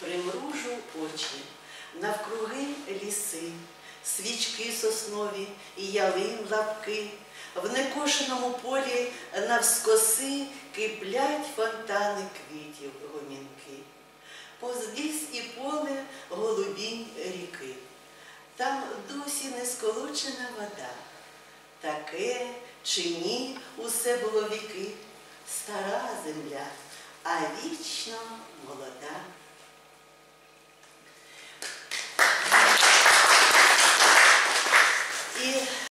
Примружу очі, навкруги ліси, свічки соснові і ялин лапки, в некошеному полі навскоси киплять фонтани квітів гомінки. Повз ліс і поле голубінь ріки, там досі не сколочена вода. Таке чи ні усе було віки, стара земля, а вічно молода.